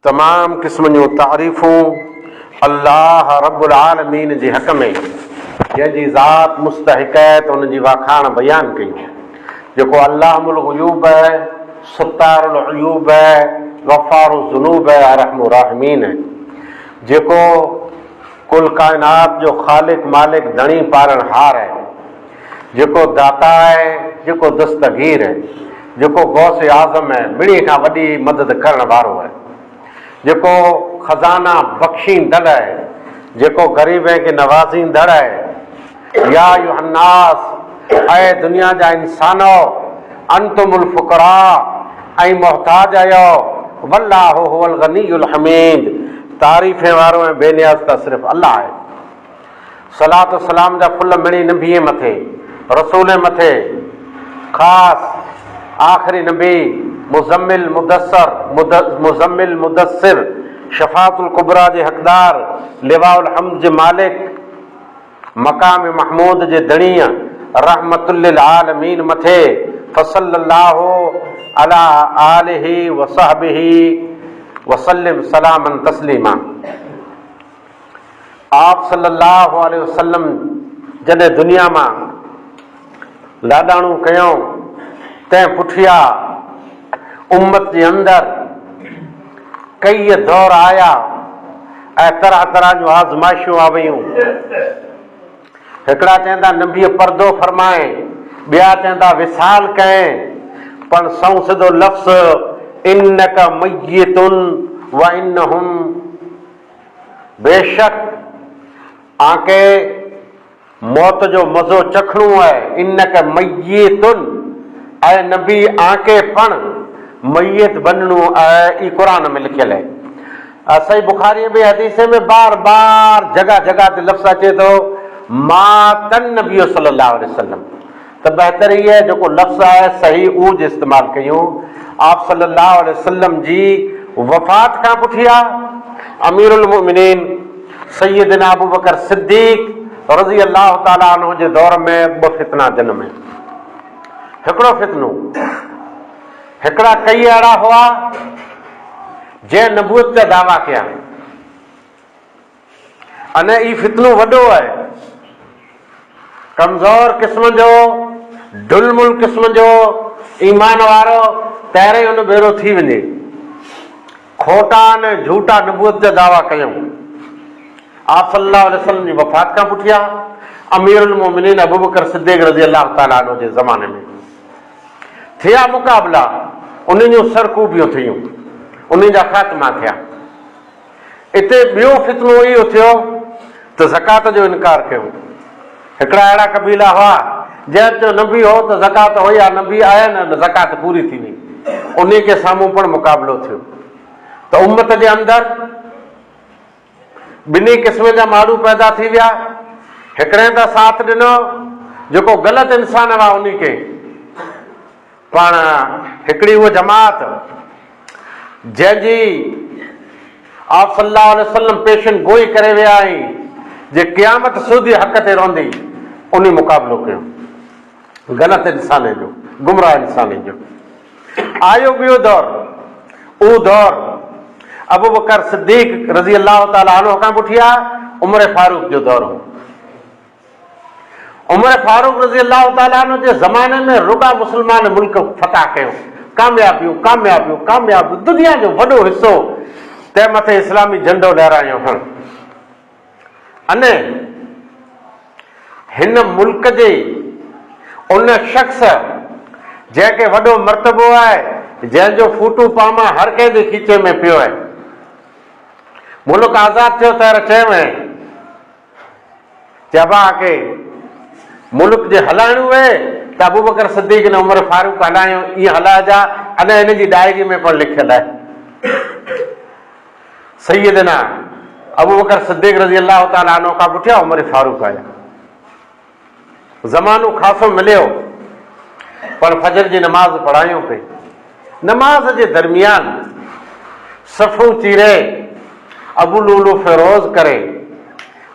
तमाम किस्म जूं तारीफ़ूं अल्लाह रब्बुल आलमीन जे हक़ में, जंहिंजी ज़ात मुस्तहिक़ आहे त उनजी वाखाण बयानु कयूं। जेको अल्लाहुल ग़ुयूब आहे, सत्तारुल अयूब आहे, गफ़ारुज़ ज़ुनूब आहे, अरहमुर राहिमीन आहे। जेको कुल काइनात जो ख़ालिक मालिक धणी पालनहार आहे, जेको दाता आहे, जेको दस्तगीर आहे, जेको गौस आज़म आहे, ॿिड़ी खां वॾी मदद करण वारो आहे, जेको खज़ाना बख़्शींदड़ आहे, जेको ग़रीब खे नवाज़ींदड़ आहे। या अयुहन्नास, ऐं दुनिया जा इंसानो, अंतुमुल फुक़रा, ऐं मोहताज आहियो, वल्लाहु हुवल गनीयुल हमीद, तारीफ़े वारो ऐं बेनियाज़ त सिर्फ़ु अल्लाह आहे। सलात व सलाम जा फुल मिणी नबीअ मथे, रसूल मथे, ख़ासि आख़िरी नबी मुज़म्मिल मुदस्सिर शफ़ाअतुल कुबरा जे हक़दार, लिवाउल हम्द जे मालिक, मक़ाम महमूद जे धणीअ, रहमतुल लिल आलमीन मथे, फसल्लल्लाहु अला आलिहि व सहबिहि वसल्लिम सलामन तस्लीमा। आप सल्लल्लाहु अलैहि वसल्लम जॾहिं दुनिया मां लाॾाणू कयूं, तंहिं पुठियां उम्मत जे अंदरि कई दौर आया ऐं तरह तरह जूं आज़माइशूं आ वयूं। हिकिड़ा चवंदा नबीअ पर्दो फरमाए, ॿिया चवंदा विसाल कएं, पर सऊं सिधो लफ़्ज़ इन्नक मय्यतुन व इन्नहुम, बेशक आके मौत जो मज़ो चखणो आहे। इन्नक मय्यतुन, ऐं नबी आके पण मैयत बनणो आहे। ई क़ुरान में लिखियल आहे। सही बुखारी में हदीसे में बार बार जगह जगह ते लफ़्ज़ अचे थो मातन नबी सल्लल्लाहु अलैहि वसल्लम। त बहितर इहा आहे जेको लफ़्ज़ आहे सही उहो जो इस्तेमालु कयूं। आप सल्लल्लाहु अलैहि वसल्लम जी वफ़ात खां पुठियां अमीरुल मोमिनीन सैयदना अबू बकर सिद्दीक़ रज़ी अल्लाह ताला अन्हु जे दौर में ॿ फितना जनम। हिकिड़ो फितनो, हिकिड़ा कई अहिड़ा हुआ जंहिं नबूअत जा दावा कया। अने ई फितनो वॾो आहे, कमज़ोर क़िस्म जो, ढुलमुल क़िस्म जो ईमान वारो पहिरें हुन भेरो थी वञे। खोटा ने झूठा नबूअत जा दावा कयूं। आप सल्लल्लाहु अलैहि वसल्लम जी वफ़ात खां पुठियां अमीरुल मोमिनीन अबू बकर सिद्दीक़ रज़ी अल्लाह ताला अन्हु जे ज़माने में थिया मुक़ाबला, उन्हनि जूं सरकूबियूं थियूं, उन्हनि जा ख़ात्मा थिया। इते ॿियो फितनो इहो थियो त ज़कात जो इनकार कयो। हिकिड़ा अहिड़ा कबीला हुआ जंहिं चयो नबी हो त ज़कात हुई, या नबी आया न ज़कात पूरी थी वई। उन्ही खे साम्हूं पण मुक़ाबलो थियो। त उम्मत जे अंदरि ॿिन्ही क़िस्म जा माण्हू पैदा थी विया। हिकिड़े त साथ ॾिनो जेको ग़लति इंसान हुआ, उन्ही खे पाण हिकिड़ी उहा जमात जंहिंजी आप सल्लल्लाहु अलैहि वसल्लम पेशन गोई करे विया आहिनि जे क़यामत सूदी हक़ ते रहंदी, उन मुक़ाबिलो कयो ग़लति इंसान जो, गुमराह इंसान जो। आयो ॿियो दौर, उहो दौर अबू बकर सिद्दीक़ रज़ी अल्लाह ताला अन्हु खां पुठियां उमर फारूक जो दौर हो। उमर फारूक रज़ी अल्लाह ताला अन्हु जे ज़माने में रुॻा मुस्लमान मुल्क फतह कयो, कामयाबियूं कामयाबियूं कामयाबियूं, दुनिया जो वॾो हिसो तंहिं मथे इस्लामी झंडो लहरायो हण। अने हिन मुल्क जे उन शख़्स जंहिंखे वॾो मर्तबो आहे, जंहिंजो फूटू पामा हर कंहिंजे खीचे में पियो आहे, मुल्क आज़ाद थियो त चयो चइबा के मुल्क जे हलाइणो आहे त अबू बकर सिद्दीक़ ने उमर फारूक हलायो, ईअं हलाइजा। अने हिन जी डायरी में पण लिखियल आहे सैयदना अबू बकर सिद्दीक़ रज़ी अल्लाह ताला अन्हु खां पुठियां उमर फारूक आया। ज़मानो ख़ासो मिलियो, पर फजर जी नमाज़ पढ़ायूं पे। नमाज़ जे दरमियान सफ़ूं चीरे अबू लूलू फिरोज़ करे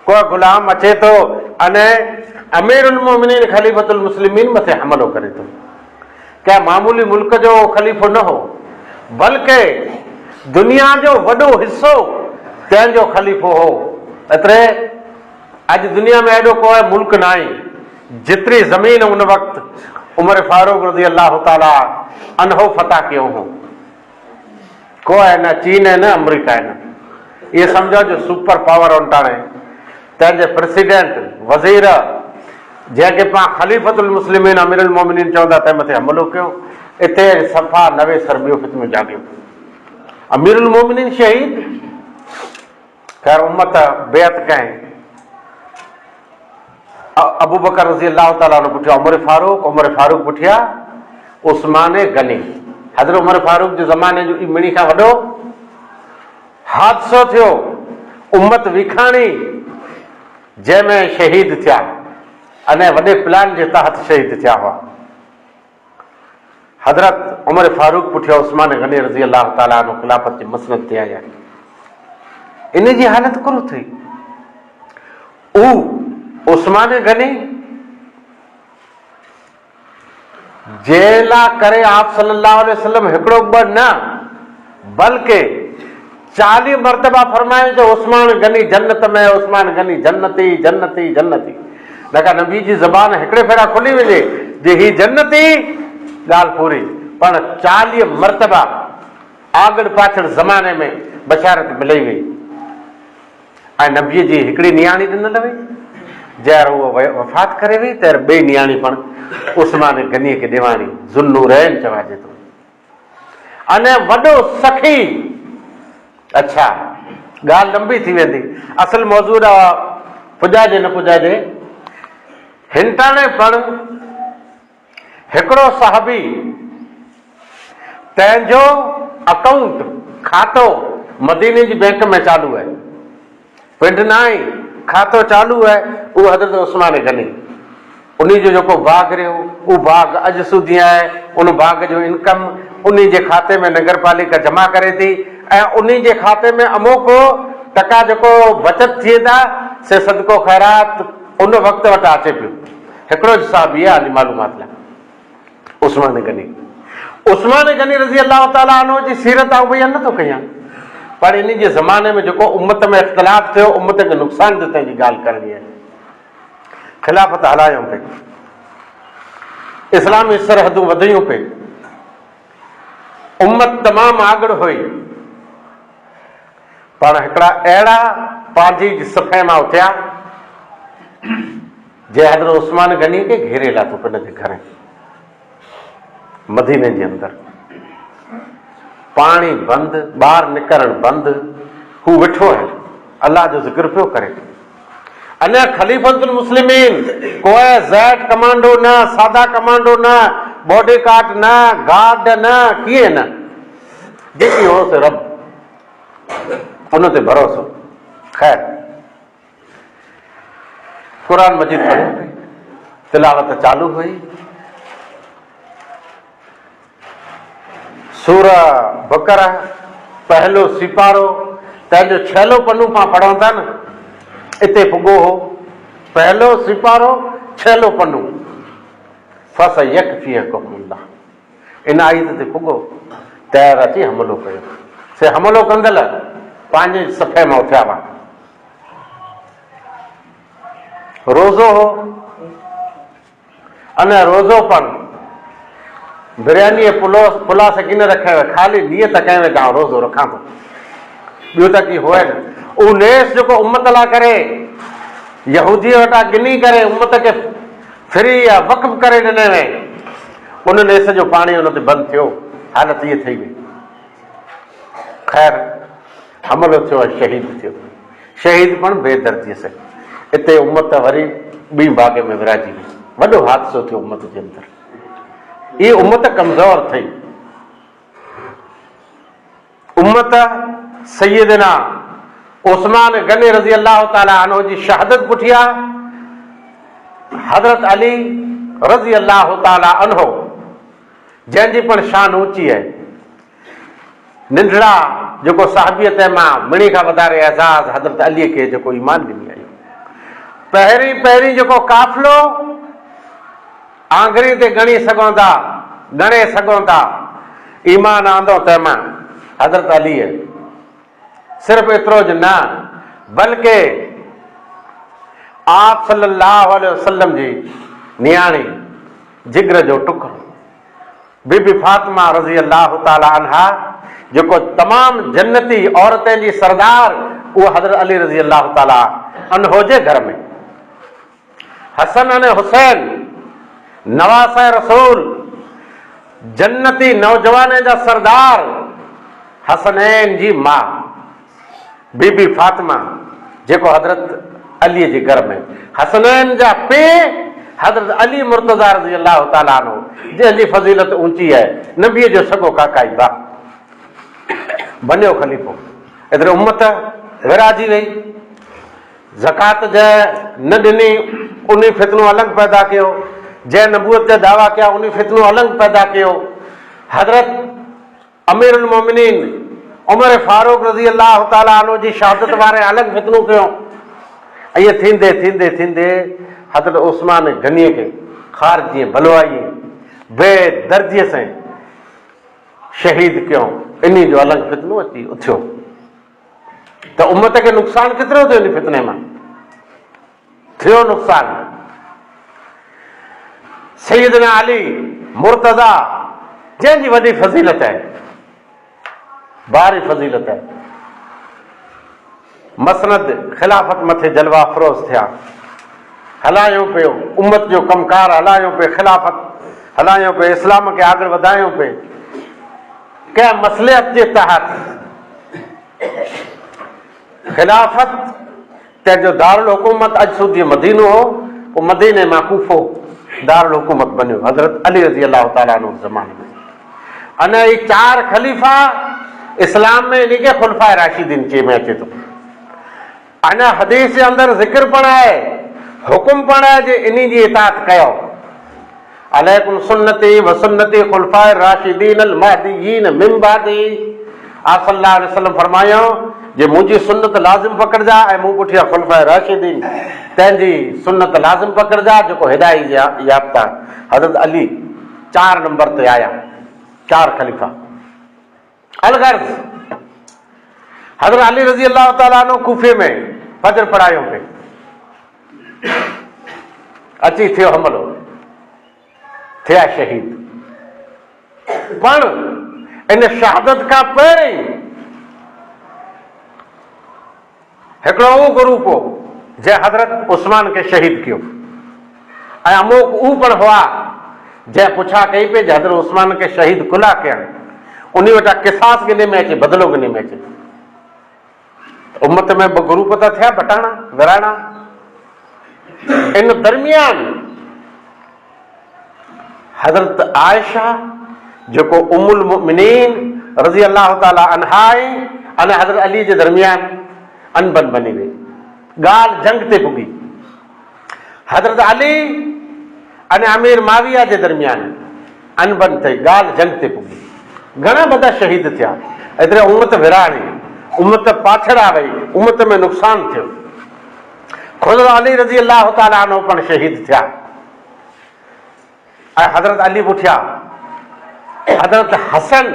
को गुलाम अचे थो अने अमीरुल मोमिनीन खलीफ़तुल मुस्लिमीन मथे हमलो करे थो। क्या मामूली मुल्क जो खलीफ़ो न हो, बल्कि दुनिया जो वॾो हिस्सो तंहिंजो ख़लीफ़ो हो। एतिरे अॼु दुनिया में एॾो कोई मुल्क न आहे जेतिरी ज़मीन उन वक़्तु उमर फारूक रज़ी अल्लाह ताला अनहो फतह कयो हो। को है न चीन है न अमेरिका है न, ये समझो जो सुपर पावर उनटाणे तंहिंजे प्रेसिडेंट वज़ीर जंहिंखे पाण ख़लीफ़तुल मुस्लिमीन अमीरुल मोमिनीन चवंदा तंहिं मथे हमलो कयो। इते सफ़ा 90 सरबियो फितमियूं जाॻियो। अमीरुल मोमिनीन शहीद, ख़ैर उम्मत बेअत कयईं। अबू बकर रज़ी अल्लाह ताला अन्हु पुठियां उमर फारूक पुठियां उस्मान गनी। हज़रत उमर फारूक जे ज़माने जो मिणी खां वॾो हादसो थियो, उम्मत विखाणी जंहिंमें शहीद थिया, अने वॾे प्लान जे तहत शहीद थिया हुआ। हज़रत उमर फारूक पुठियां उस्मान गनी रज़ी अल्लाह ताला अन्हु ख़िलाफ़त जी मसनद ते आया। इन जी हालत कुरु थी। उस्मान गनी जेला करे आप सल्लल्लाहु अलैहि वसल्लम हिकिड़ो ॿ न बल्कि 40 मरतबा फरमाए जो उस्मान गनी जन्नत में, उस्मान गनी जन्नती जन्नती जन्नती। नका नबी जी ज़बान हिकिड़े भेरा खुली वञे जे ही जन्नती ॻाल्हि पूरी, पर 40 मरतबा आगड़ पाछड़ ज़माने में बशारत मिलई वई। ऐं नबीअ जी हिकिड़ी नियाणी ॾिनल वई, जंहिं उहो वफ़ात करे वई त ॿई नियाणी पण उस्मान गनीअ खे ॾिवाणी ज़ुन्नूरैन चवाइजे थो। अने वॾो सखी। अच्छा, ॻाल्हि लंबी थी वेंदी, असल मौजूद पुॼाइजे न पुॼाइजे। हिनटाणे पण हिकिड़ो साहबी तंहिंजो अकाउंट खातो मदीने जी बैंक में चालू है, पिंड न आहे, खातो चालू है, उहो हज़रत उस्मान गनी। उन जो जेको बाग़ रहियो उहो बाग़ अॼु सूदी आहे, उन बाग़ जो इनकम उन जे खाते में नगर पालिका जमा करे थी ऐं उन जे खाते में अमोको टका जेको बचत थिए था से सदको ख़ैरात उन वक़्त वटि अचे पियो। हिकिड़ो साहबी आहे हाली मालूमात लाइ, उस्मान गनी रज़ी अल्लाह ताला अन्हु जी सीरत आहे बयान नथो कयां, पर इन जे ज़माने में जेको उम्मत में इख़्तिलाफ़ थियो, उम्मत खे नुक़सान थियो, तंहिंजी ॻाल्हि करणी आहे। ख़िलाफ़त हलायूं पे, इस्लामी सरहदूं वधियूं पे, उम्मत तमामु आगड़ हुई, पर हिकिड़ा अहिड़ा पंहिंजी सफ़े मां उथिया जे हज़रत उस्मान गनी खे घेरे लाथो पिन जे घर मदीने जे अंदर। पाणी बंदि, ॿाहिरि निकिरणु बंदि, हू वेठो आहे अल्लाह जो ज़िक्र पियो करे। अञा ख़लीफ़तुल मुस्लिमीन कोई ज़ैड कमांडो न, सादा कमांडो न, बॉडी गार्ड न, गार्ड न, कीअं न, जेकी हो से रब, उन ते भरोसो। ख़ैर कुरान मजीद पढ़े पई, तिलावत चालू हुई। सूरह बकरा पहलो सिपारो तंहिंजो 6 पन्नो पां पढ़ूं था न, इते पुॻो हो पहलो सिपारो 6 पन्नो। फस यकफीकुमुल्लाह, इन आयत ते पुॻो तयार अची हमलो कयो। से हमलो कंदल पंहिंजे सफ़े मां उथिया हुआ। रोज़ो हो, अने रोज़ो पण बिरयानी पुला सकीन रखे हुए, ख़ाली नियत कएं वे त रोज़ो रखां थो, ॿियो त की होए न। उहो नेस जेको उम्मत लाइ करे यहूदी वटां गिनी करे उम्मत खे फ्री या वक़्फ़ करे ॾिने वे, उन नेस जो पाणी उन ते बंदि थियो, हालत इहा थी वई। ख़ैर हमलो थियो, शहीद थियो, शहीद पण बेदर्दीअ सां। हिते उम्मत वरी ॿी बाग़ में विराजी वई, वॾो हादसो थियो उम्मत जे अंदरि। ये उम्मत कमज़ोर थी, उम्मत सैयदना उस्मान गनी रज़ी अल्लाह ताला अन्हु जी शहादत पुठियां हज़रत अली रज़ी अल्लाह ताला अन्हु, जंहिंजी पण शान ऊंची आहे, नंढड़ा जेको साहबियत मां मिणी खां वधारे एज़ाज़ हज़रत अलीअ खे जेको ईमान ॾिनी आहे। पहिरीं जेको काफ़िलो आंगरी ते ॻणे सघूं था, ईमान आंदो तंहिंमां हज़रत अली है। सिर्फ एतिरो ज न बल्कि आप सल्लल्लाहु अलैहि वसल्लम जी नियाणी जिगर जो टुकड़ो बीबी फातिमा रज़ी अल्लाह ताला अन्हा जेको तमाम जन्नती औरतें जी सरदार वो हज़रत अली रज़ी अल्लाह ताला अन्हो जे घर में हसन अने हुसैन नवासा रसूल जन्नती नौजवान जा सरदार हसनैन जी मां बीबी फातिमा जेको हज़रत अली जे घर में हसनैन जा पे हज़रत अली मुर्तज़ा रज़ी अल्लाह ताला अन्हु जंहिंजी फज़ीलत ऊंची है नबीअ जो सॻो काका ई बा बनियो ख़लीफ़ो। एतिरे उम्मत विराजी वई ज़कात जंहिं न ॾिनी उन फितनो अलॻि पैदा कयो जंहिं नबूअत जा दावा कया उन फितनो अलॻि पैदा कयो। हज़रत अमीरुल मोमिनीन उमर फारूक रज़ी अल्लाह ताला अन्हु जी शहादत वारे अलॻि फितनो कयो। इहे थींदे थींदे थींदे हज़रत उस्मान गनीअ खे ख़ारिजी भलवाई बेदर्जीअ सां शहीद कयो। इन जो अलॻि फितनो अची उथियो त उम्मत खे नुक़सानु केतिरो थियो इन फितने मां थियो नुक़सानु। सैयदना अली मुर्तज़ा जंहिंजी वॾी फज़ीलत है भारी फज़ीलत है मसनद ख़िलाफ़त मथे जलवा अफ़रोज़ थिया हलायूं पियो उम्मत जो कमकार हलायूं पियो ख़िलाफ़त हलायूं पियो इस्लाम खे आगे वधायूं पियो कंहिं मसलियत जे तहत ख़िलाफ़त तंहिंजो दारुल हुकूमत अॼु सूदी मदीनो हो पोइ मदीने मां कूफो दारुल हुकूमत बनियो हज़रत अली रज़ी अल्लाह ताला अन्हु ज़माने में। अने ही 4 ख़लीफ़ा इस्लाम में इनखे खुलफाए राशिदीन चई में अचे थो। अञा हदीस जे अंदरि ज़िक्र पण आहे हुकुम पण आहे जे इन जी इताअत कयो अलैकुम सुन्नती व सुन्नती खुलफाए राशिदीन अल महदीयीन मिन बादी। आप सल्लल्लाहु अलैहि वसल्लम फरमायो जे मुंहिंजी सुन्नत लाज़िम पकड़जा ऐं मूं पुठियां खुलफाए राशिदीन तंहिंजी सुन्नत लाज़िम पकड़जा जेको हिदायत याफ़्ता हज़रत अली 4 नंबर ते आया 4 ख़लीफ़ा। अलगर्ज़ हज़रत अली रज़ी अल्लाह ताला अन्हु कूफे में फजर पढ़ायो पे अची थियो हमलो थिया शहीद पण इन शहादत खां पहिरीं हिकिड़ो उहो ग्रुप हो जंहिं हज़रत उस्मान खे शहीद कयो ऐं अमुक उहो पण हुआ जंहिं पुछा कई पे जे हज़रत उस्मान खे शहीद कुला कया उन वटां किसास गिने में अचे बदिलो गिने में अचे। उम्मत में 2 ग्रुप त थिया बटाणा विराणा। इन दरमियान हज़रत आयशा जेको उम्मुल मोमिनीन रज़ी अल्लाह ताला अन्हा अने हज़रत अली जे दरमियान अनबन बनी वई ॻाल्हि जंग ते पुगी। हज़रत अली अने अमीर माविया जे दरमियान अनबन थी ॻाल्हि जंग ते पुगी घणा बधा शहीद थिया एतिरे उम्मत विराणी उम्मत पाछड़ा वई उम्मत में नुक़सान थियो। ख़ुद अली रज़ी अल्लाह ताला अन्हु पण शहीद थिया ऐं हज़रत अली पुठिया हज़रत हसन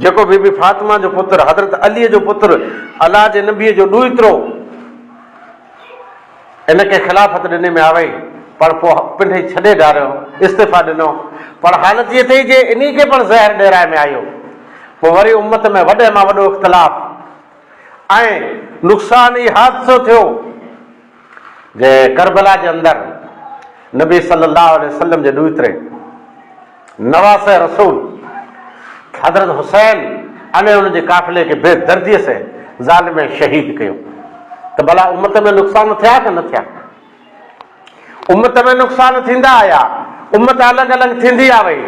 जेको बीबी फातिमा जो पुत्र हज़रत अलीअ जो पुत्र अल्लाह जे नबीअ जो ॾूहित्रो इनखे ख़िलाफ़त ॾिने में आवई पर पोइ पिंड छॾे ॾारियो इस्तीफ़ा ॾिनो पर हालत इहा थी जे इन खे पण ज़हर ॾेराए में आयो पोइ वरी उम्मत में वॾे मां वॾो इख़्तिलाफ़ ऐं नुक़सान ई हादसो थियो जे करबला जे अंदरि नबी सल्लल्लाहु अलैहि वसल्लम जे ॾूहित्रे नवासे रसूल हज़रत हुसैन अने उनजे काफ़िले खे बेदर्दीअ से ज़ालिम शहीद कयो त भला उम्मत में नुक़सान थिया कि न थिया। उम्मत में नुक़सान थींदा आया उम्मत अलॻि अलॻि थींदी आ वई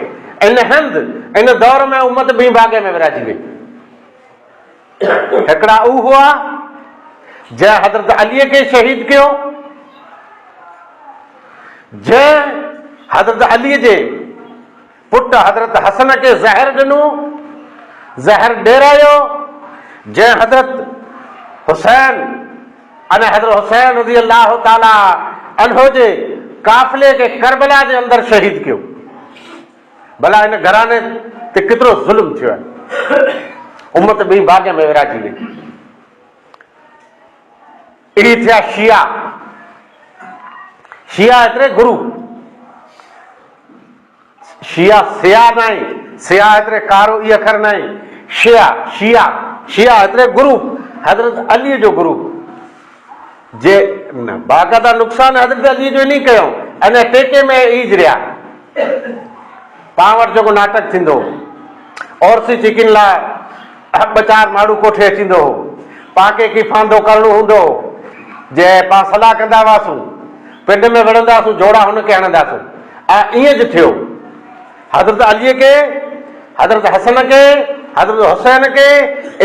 इन हंधि इन दौर में उम्मत ॿी भागे में विराजी वई। हिकिड़ा उहे हुआ जंहिं हज़रत अलीअ खे शहीद कयो जंहिं हज़रत अलीअ जे पुट हज़रत हसन खे ज़हर ॾिनो ज़हर ॾेरायो जंहिं हज़रत हुसैन अने हज़रत हुसैन रज़ी अल्लाह ताला अन्हो जे काफ़िले खे करबला जे अंदरि शहीद कयो। भला इन घराने ते केतिरो ज़ुल्म थियो आहे उम्मत ॿी भाॻ में विराजी वई। इहे थिया शिया। शिया एतिरे गुरु, शिया सिया न आहे, सिया एतिरे कारो ई अखर न आहे, शिया शिया शिया एतिरे गुरु हज़रत अलीअ जो गुरु जे बाक़ाइदा नुक़सान हज़रत अलीअ जो इन कयो। अने टेके में ईज रहिया। पाण वटि जेको नाटक थींदो औरसी चिकिन लाइ ॿ चारि माण्हू कोठे अचींदो हो, पाके की फांदो करणो हूंदो जे पाण सलाह कंदा हुआसीं, पिंड में विढ़ंदासीं, जोड़ा हुनखे हणंदासीं। ऐं ईअं ज थियो। हज़रत अलीअ खे, हज़रत हसन खे, हज़रत हुसैन खे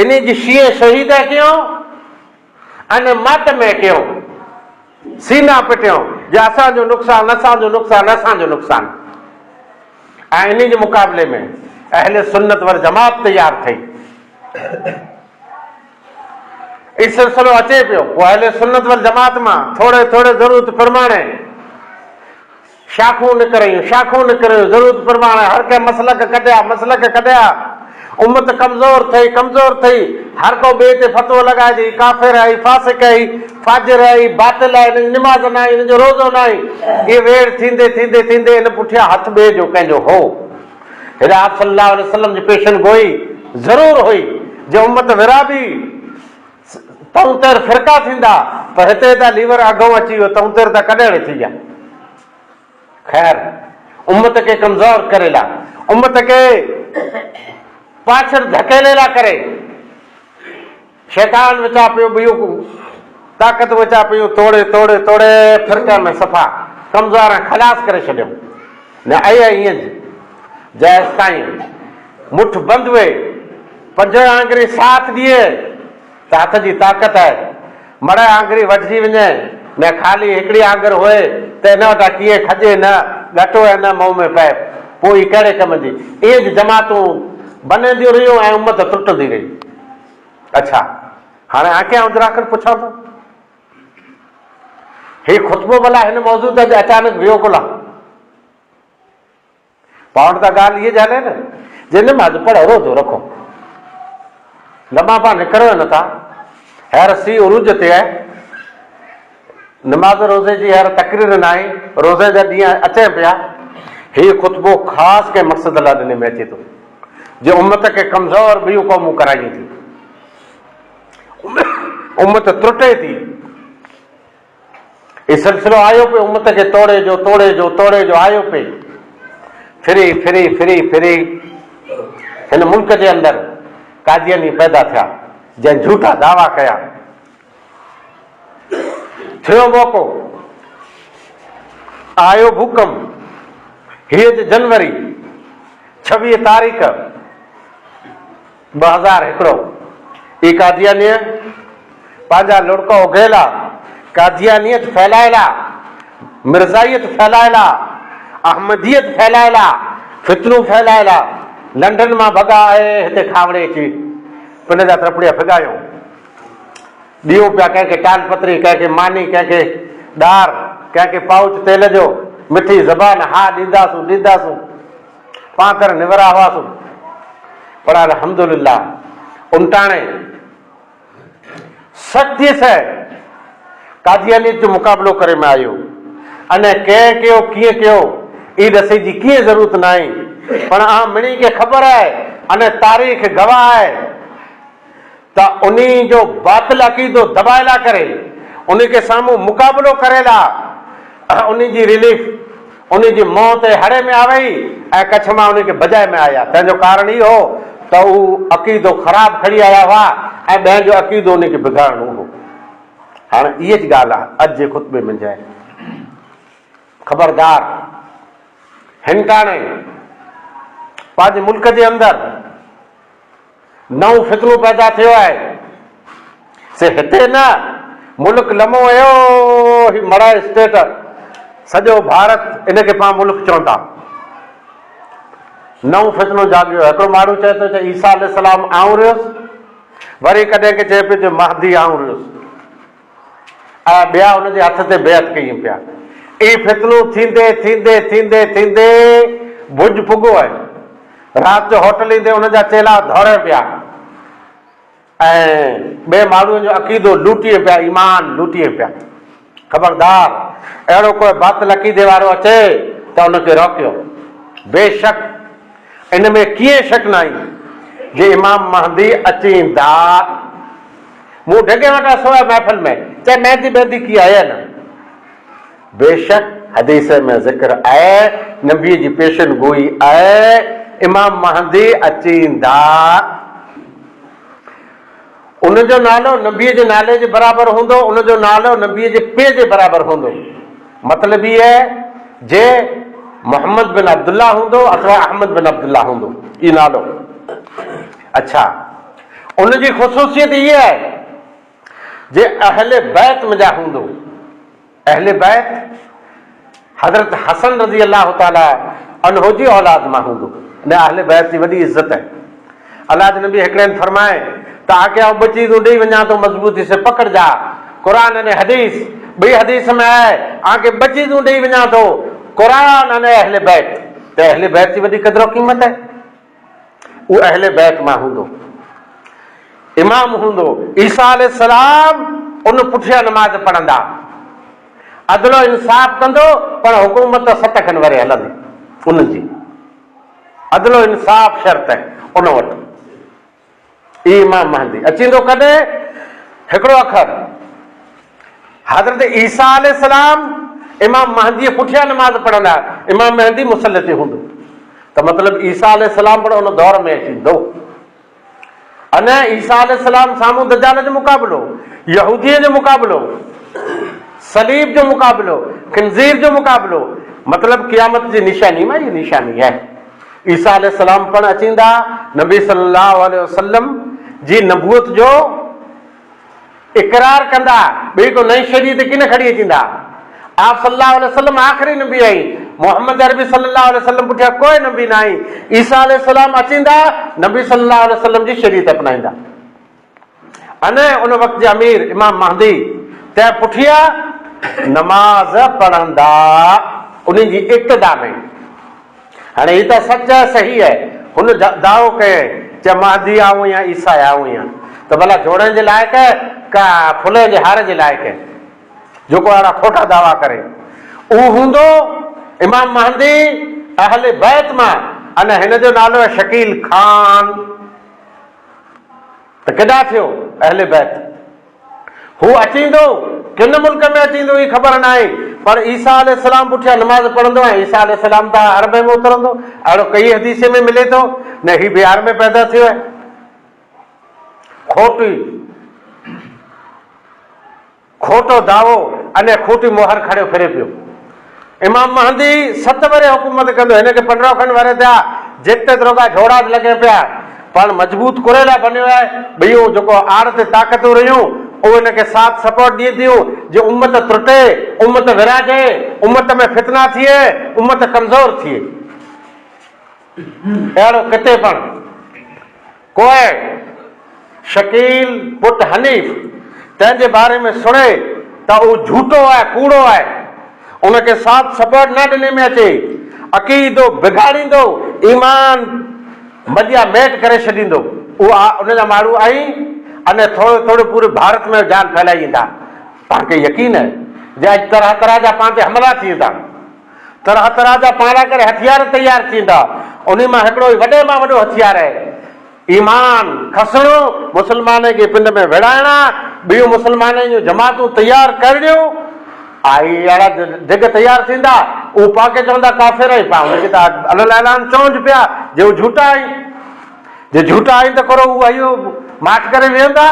इन जी शीए शहीद कयूं अने मट में कयूं, सीना पिटियूं जे असांजो नुक़सानु, असांजो नुक़सानु, असांजो नुक़सानु। ऐं इन जे मुक़ाबले में अहले सुन्नत वल जमात तयारु ठही। इहो सिलसिलो अचे पियो। पोइ अहले सुन्नत वल जमात मां थोरे थोरे ज़रूरत प्रमाणे शाखूं निकिरियूं, शाखूं निकिरियूं, ज़रूरत प्रमाणे हर कंहिं मसलक कढिया। उम्मत कमज़ोर थी, कमज़ोर थी। हर को ॿिए ते फतवो लॻाए थी, काफ़िर आई, फासिक आई, फाजिर आई, बातिल आहे, हिनजी निमाज़ न आई, हिनजो रोज़ो न आई। इहे वेड़ थींदे थींदे थींदे हिन पुठियां हथ ॿिए जो कंहिंजो हो। हिदायत सल्लल्लाहु अलैहि वसल्लम जी पेशन गोई ज़रूरु हुई जे उम्मत विराबी तौतेर फ़िरका थींदा, पर हिते त लीवर अॻो अची वियो, तौतेर त कॾहिं थी विया। ख़ैर, उम्मत खे कमज़ोर करेला, उम्मत खे पाछड़ धकेलेला करे शैतान विचा पियो, ॿियूं ताक़त विचा पियूं, तोड़े तोड़े तोड़े फ़िरके में सफ़ा कमज़ोर खलास करे छॾियो। न आई ईअं जेसि ताईं मुठ बंदि हुए, पंज आङिरी साथ ॾिए त हथ जी ताक़त आहे। मड़ आङिरी वठिजी वञे, न ख़ाली हिकिड़ी आङिर हुए त हिन वटां कीअं खजे न, ॻटो ऐं न मुंहुं में पए, पोइ कहिड़े कम जी। इहे जमातूं बनंदियूं रहियूं ऐं उम्मत टुटंदी रही। अच्छा, हाणे आखियां उजराखर पुछां थो, हीउ ख़ुतबो भला हिन मौज़ू ते अचानक वियो कोला? पाण त ॻाल्हि इहा हले न जे नमाज़ पढ़ो, रोज़ो रखो, लम्हा पाण निकिरो नथा। हींअर सी उरूज ते आहे, नमाज़ रोज़े जी हींअर तकरीर न आहे, रोज़े जा ॾींहं अचनि पिया। हीउ ख़ुतबो ख़ासि कंहिं मक़सद लाइ ॾिने में अचे थो जे उम्मत खे कमज़ोर ॿियूं क़ौमूं करायूं थियूं, उम्मत त्रुटे थी। हीउ सिलसिलो आयो पियो, उम्मत खे तोड़े जो तोड़े जो तोड़े जो आयो पिए। फिरी फिरी फिरी फिरी हिन मुल्क जे अंदरि कादियानी पैदा थिया, जंहिं झूठा दावा कया। थियो मौक़ो, आयो भूकंप। हीअ जनवरी 26 तारीख़ 2001 ई कादियानी पंहिंजा लुड़का उघेला, कादियानियत फैलायला, मिर्ज़ाइयत फैलायला, अहमदियत फैलायला, फितनूं फैलायला। लंडन मां भॻा आहे, हिते खावड़े अची पिन जा तरपड़िया फिगायूं, ॾियूं पिया कंहिंखे टाल पत्री, कंहिंखे मानी, कंहिंखे ॾार, कंहिंखे पाउच तेल जो, मिठी ज़बान, हा ॾींदासूं ॾींदासूं, पाण करे निवरा हुआसीं। पर अल्हम्दुलिल्लाह उमटाणे सख़्तीअ सां कादियानी जो मुक़ाबिलो करे में आयो। अने कंहिं कयो कीअं कयो ई ॾसे जी कीअं ज़रूरत न आहे, पर मिणी खे ख़बर आहे अने तारीख़ गवाह आहे त उन जो बातिल अक़ीदो दबाइला करे, उन खे साम्हूं मुक़ाबिलो करेला, उन जी रिलीफ, उन जी मौत हड़े में आवई ऐं कच्छ मां उन खे बजाए में आया। तंहिंजो कारण इहो त हू अक़ीदो ख़राबु खणी आया हुआ ऐं ॿियनि जो अक़ीदो उन खे बिगाड़णो हो। हाणे इहा ज ॻाल्हि आहे अॼु जे ख़ुतबे में जाए। ख़बरदार, हिनटाणे पंहिंजे मुल्क जे अंदरि नओं फितनो पैदा थियो आहे। से हिते न, मुल्क लमो हुयो, ही मड़ा स्टेट, सॼो भारत इनखे पाण मुल्क चवनि था। नओं फितनो जाॻियो आहे। हिकिड़ो माण्हू चए थो ईसा अलैहिस्सलाम आऊं रहियुसि, वरी कॾहिं खे चए पियो महदी आऊं रहियुसि, ऐं ॿिया हुनजे हथ ते बेअत कयूं पिया। इहे फितनो थींदे थींदे थींदे थींदे भुज पुॻो आहे। राति जो होटल ईंदे उनजा चेला दौड़े पिया ऐं ॿिए माण्हुनि जो अक़ीदो लूटीअ पिया, ईमान लूटीअ पिया। ख़बरदार अहिड़ो कोई बातिल अक़ीदे वारो अचे त उनखे रोकियो। बेशक इन में कीअं शक न आई जे इमाम महदी अचींदा। मूं ढगे वटां सोया महफ़िल में चाहे मेहदी बेदी की आहे न, बेशक हदीस में ज़िक्र आहे, नबी जी पेशन गोई आहे, इमाम महदी अचींदा। उनजो नालो नबीअ जे नाले जे बराबरि हूंदो, उनजो नालो नबीअ जे पे जे बराबरि हूंदो। मतिलब इहो आहे जे मोहम्मद बिन अब्दुल्ला हूंदो अथवा अहमद बिन अब्दुल्ला हूंदो, इहो नालो। अच्छा, उनजी ख़ुसूसियत इहा आहे जे अहले बैत में जा हूंदो। अहले बैत हज़रत हसन रज़ी अल्लाह ताला अन्हो जी औलाद मां हूंदो। न अहले बैत जी वॾी इज़त आहे। अल्लाह जे नबी हिकिड़े ॾींहुं फरमाए त आके ॿ चीज़ूं ॾेई वञा थो मज़बूती से पकड़जा, क़ुरान अने हदीस। ॿई हदीस में आहे आके ॿ चीज़ूं ॾेई वञा थो, क़ुरान अने अहले बैत। त अहले बैत जी वॾी क़दर क़ीमत आहे। उहो अहले बैत मां हूंदो, इमाम हूंदो। ईसा अलैहिस्सलाम उन पुठियां नमाज़ पढ़ंदा, अदलो इंसाफ़ कंदो, पर हुकूमत 7 खनि वरे हलंदी। उनजी अदलो इंसाफ़ शर्त आहे उन वटि। इमाम महदी अचींदो कॾहिं? हिकिड़ो अखर हज़रत ईसा अलैहिस्सलाम इमाम महदी पुठियां नमाज़ पढ़ंदा, इमाम महदी मुसल्ले ते हूंदो। त मतिलबु ईसा अलैहिस्सलाम पर उन दौर में अचींदो। अने ईसा अलैहिस्सलाम साम्हूं दज्जाल जो मुक़ाबिलो, यहूदीअ जो मुक़ाबिलो, सलीब जो मुक़ाबिलो, खिंज़ीर जो मुक़ाबिलो। मतिलबु क़यामत जी निशानी में इहा निशानी आहे। ईसा अलैहिस्सलाम पण अचींदा, नबी सल्लल्लाहु अलैहि वसल्लम जी नबूअत जो इक़रार कंदा। ॿी को नई शरीयत किन खणी अचींदा। आप सल्लल्लाहु अलैहि वसल्लम आख़िरी नबी आई, मोहम्मद अरबी सल्लल्लाहु अलैहि वसल्लम पुठियां कोई नबी न आई। ईसा अलैहिस्सलाम अचींदा, नबी सल्लल्लाहु अलैहि वसल्लम जी शरीयत अपनाईंदा। अने उन वक़्त जे अमीर इमाम महदी तंहिं पुठियां नमाज़ पढ़ंदा, उन जी इब्तिदा में। हाणे हीअ त सच आहे, सही आहे। हुन दावो कयो चए महदी आऊं या ईसा आऊं या, त भला जोड़ण जे लाइक़ का फुले जे हार जे लाइक़ जेको अहिड़ा खोटा दावा करे। उहो हूंदो इमाम महदी अहले बैत मां, अने हिन जो नालो आहे शकील खान। त केॾा थियो अहले बैत? हू अचींदो, किन मुल्क में अचींदो ही ख़बर न आहे, पर ईसा अलैहिस्सलाम पुठियां नमाज़ पढ़ंदो ऐं ईसा अलैहिस्सलाम त अरब में उतरंदो। अहिड़ो कई हदीस में मिले थो न, ही बिहार में पैदा थियो आहे। खोटो दावो अने खोटी मोहर खड़ियो फिरे पियो। इमाम महदी 7 वरे हुकूमत कंदो, हिनखे 15 खनि वरे थिया, जेते दरोगा झोड़ा लॻे पिया, पण मज़बूत कुरेला बनियो आहे। ॿियो जेको आड़ ते ताक़तूं रहियूं उहो हिनखे साथ सपोर्ट ॾिए थियूं जे उम्मत त्रुटे, उम्मत विराजे, उम्मत में फितना थिए, उम्मत कमज़ोर थिए। अहिड़ो किथे पण कोई शकील पुट हनीफ़ तंहिंजे बारे में सुणे त उहो झूठो आहे, कूड़ो आहे, उनखे साथ सपोर्ट न ॾिने में अचे, अक़ीदो बिगाड़ींदो, ईमान मदिया मेट करे छॾींदो। उहा उनजा माण्हू आई अने थोरो थोरो पूरे भारत में जान फैलाई ईंदा। तव्हांखे यकीन आहे जे अॼु तरह तरह जा पाण ते हमला थी वेंदा, तरह तरह जा पाण करे हथियार तयारु थींदा। उन मां हिकिड़ो वॾे मां वॾो हथियार आहे ईमान खसणो, मुस्लमान खे पिंड में विड़ाइणा, ॿियूं मुस्लमाननि जूं जमातूं तयारु करणियूं। आई अहिड़ा जग तयारु थींदा, उहो पाके चवंदा काफ़िर ई पा, हुनखे त अल ऐलान चवनि पिया जे हू झूठा आहिनि। जे झूठा आहिनि त करो हू इहो माठ करे वेहंदा,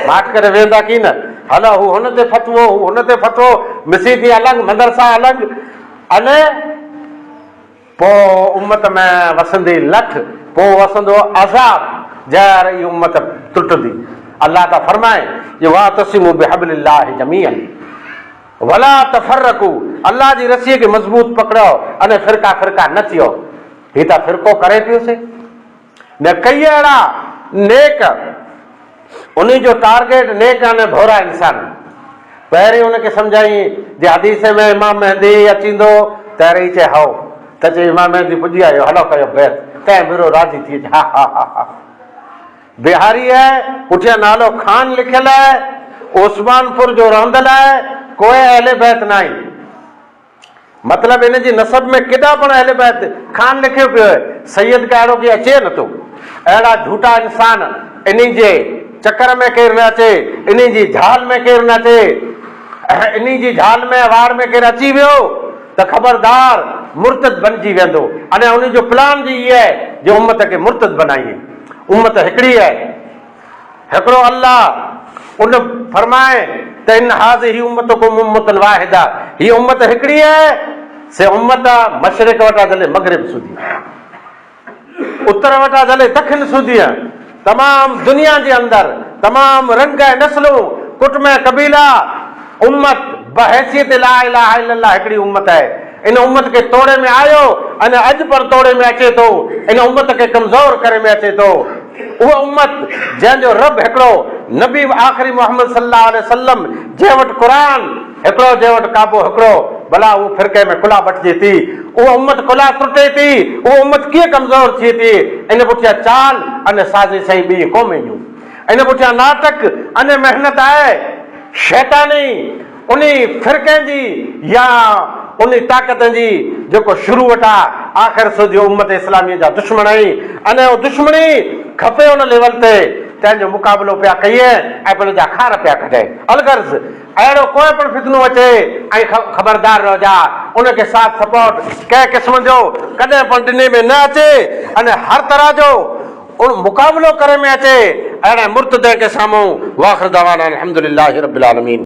माठ करे वेहंदा की न। हलो हू हुन ते फतवो, हू हुन ते फतवो, मसीदी अलॻि, मदरसा अलॻि, अने पोइ उम्मत में वसंदी लठ, पोइ वसंदो अज़ाब, जर ई उम्मत टुटंदी। अल्लाह त फरमाए जे वातसिमू बिहब्लिल्लाहि जमीअन वला तफर्रकू, अल्लाह जी रसीअ खे मज़बूत पकड़ो अने फिरका फिरका न थियो। हीअ त फिरको करे पियोसीं न, कई अहिड़ा नेक, उन जो टारगेट नेक अने भोरा इंसान। पहिरीं हुनखे सम्झाई जे हदीस में इमाम महदी अचींदो, पहिरीं चए हओ त चए इमाम महदी पुॼी आयो, हलो कयो बैत। तंहिं भेरो राज़ी थी अचे, हा हा हा हा। बिहारी आहे, पुठियां नालो खान लिखियल आहे, ओस्मानपुर जो रहंदड़ आहे, कोई अहले बैत न आहे। मतिलबु इन जी नसब में केॾा पण अहले बैत खान लिखियो पियो आहे, सैयद का अहिड़ो की अचे नथो। अहिड़ा झूठा इंसान इन जे चकर में केरु न अचे, इन जी झाल में केरु न अचे। इन जी झाल में वार में केरु अची वियो त ख़बरदार मुर्तद बणिजी वेंदो। अने उन जो प्लान जी इहा आहे जो उम्मत खे मुर्तद बनाइए। उम्मत हिकिड़ी आहे, हिकिड़ो अल्लाह उन फरमाए त इन हाज़िही उम्मतकुम उम्मतन वाहिदा, हीअ उम्मत हिकिड़ी आहे। से उम्मत मशरिक़ वटां झले मग़रिब सुधी, उत्तर वटां झले दखिण सुधी, तमाम दुनिया जे अंदरि तमाम रंग ऐं नस्लूं, कुटुंब ऐं कबीला, उम्मत बहैसियत ला इलाहा इल्लल्लाह हिकिड़ी उम्मत आहे। इन उम्मत खे तोड़े में आयो अने अॼु पण तोड़े में अचे थो, इन उम्मत खे कमज़ोर करे में अचे थो। उहा उम्मत जंहिंजो रब हिकिड़ो, नबी आख़िरी मोहम्मद सल्लल्लाहु अलैहि वसल्लम जंहिं वटि क़ुरान हिकिड़ो, जंहिं वटि काबो हिकिड़ो, भला उहो फिरके में खुला बटिजे थी, उहा उम्मत खुला टुटे थी, उहा उम्मत कीअं कमज़ोर थिए थी। इन पुठियां चाल अने साज़िश ऐं ॿी क़ौमें जूं, इन पुठियां नाटक अने महिनत आहे शैतानी उन फिरके जी या उन ताक़त जी जेको शुरू वटां आख़िर सुधी उम्मत इस्लामी जा दुश्मन आई। अने उहो दुश्मनी खपे उन लेवल ते तंहिंजो मुक़ाबिलो पिया कयूं ऐं पंहिंजा खार पिया कढाए। अलगर्ज़ अहिड़ो कोई पण फितनो अचे ऐं ख़बरदार रहिजा, उनखे साथ सपोर्ट कंहिं क़िस्म जो कॾहिं पण ॾिने में न अचे। अने हर तरह जो उन मुक़ाबिलो करे में अचे अहिड़े मुर्तद के साम्हूं। वाख़िर दवाना अल्हम्दुलिल्लाहि रब्बिल आलमीन।